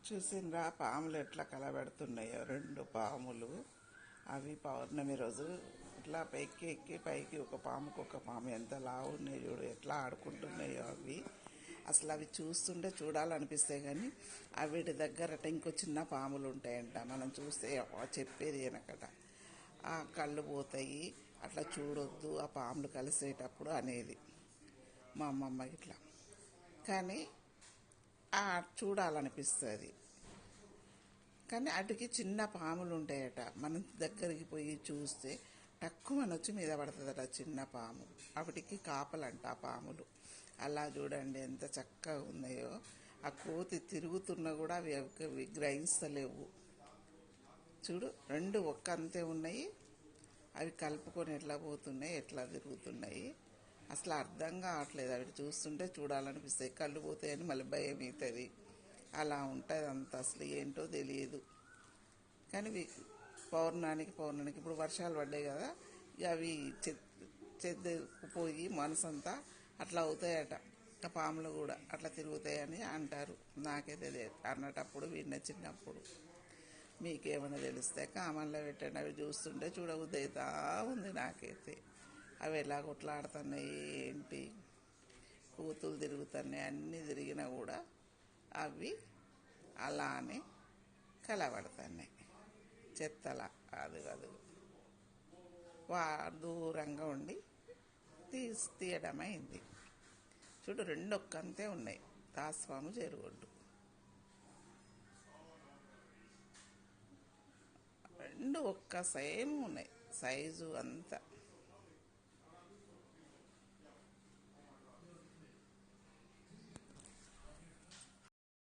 చూసిండ్రా పాములు ఎట్లా కలబెడుతున్నాయో? రెండు పాములు. అవి పౌర్ణమి రోజు ఇట్లా పైకి ఎక్కి పైకి ఒక పాముకు ఒక పాము ఎంత లావు ఉన్నాయి చూడు, ఎట్లా ఆడుకుంటున్నాయో అవి. అసలు అవి చూస్తుంటే చూడాలనిపిస్తాయి, కానీ వీటి దగ్గరట ఇంకో చిన్న పాములు ఉంటాయంట. మనం చూస్తే చెప్పేది వెనకట ఆ కళ్ళు పోతాయి, అట్లా చూడొద్దు ఆ పాములు కలిసేటప్పుడు అనేది మా అమ్మమ్మ ఇట్లా. కానీ చూడాలనిపిస్తుంది, కానీ అటుకి చిన్న పాములు ఉంటాయట. మనం దగ్గరికి పోయి చూస్తే తక్కువ వచ్చి మీద పడుతుందట చిన్న పాము. వాటికి కాపలంట ఆ పాములు. అలా చూడండి ఎంత చక్కగా ఉన్నాయో. ఆ కోతి తిరుగుతున్నా కూడా అవి గ్రహిస్తలేవు. చూడు, రెండు ఒక్క అంతే ఉన్నాయి. అవి కలుపుకొని ఎట్లా పోతున్నాయి, ఎట్లా తిరుగుతున్నాయి, అసలు అర్థం కావట్లేదు. అవి చూస్తుంటే చూడాలనిపిస్తాయి, కళ్ళు పోతాయని మళ్ళీ భయం అవుతుంది. అలా ఉంటుంది అంత, అసలు ఏంటో తెలియదు. కానీ పౌర్ణానికి ఇప్పుడు వర్షాలు పడ్డాయి కదా, ఇక అవి చెద్దకుపోయి మనసంతా అట్లా అవుతాయట. ఆ పాములు కూడా అట్లా తిరుగుతాయని అంటారు. నాకే తెలియదు, అన్నటప్పుడు విన్న చిన్నప్పుడు. మీకేమైనా తెలిస్తే కామన్లో పెట్టండి. అవి చూస్తుంటే చూడబుద్ధి అవుతా ఉంది నాకైతే. అవి ఎలా కొట్లాడుతున్నాయి ఏంటి, కూతులు తిరుగుతున్నాయి, అన్నీ తిరిగినా కూడా అవి అలానే కలబడుతున్నాయి. చెత్తలా అది దూరంగా ఉండి తీయడమైంది. చూడు, రెండు ఒక్కంతే ఉన్నాయి. తాస్వాము చెరుగొడ్డు రెండు ఒక్క సేమ్ ఉన్నాయి, సైజు అంతా.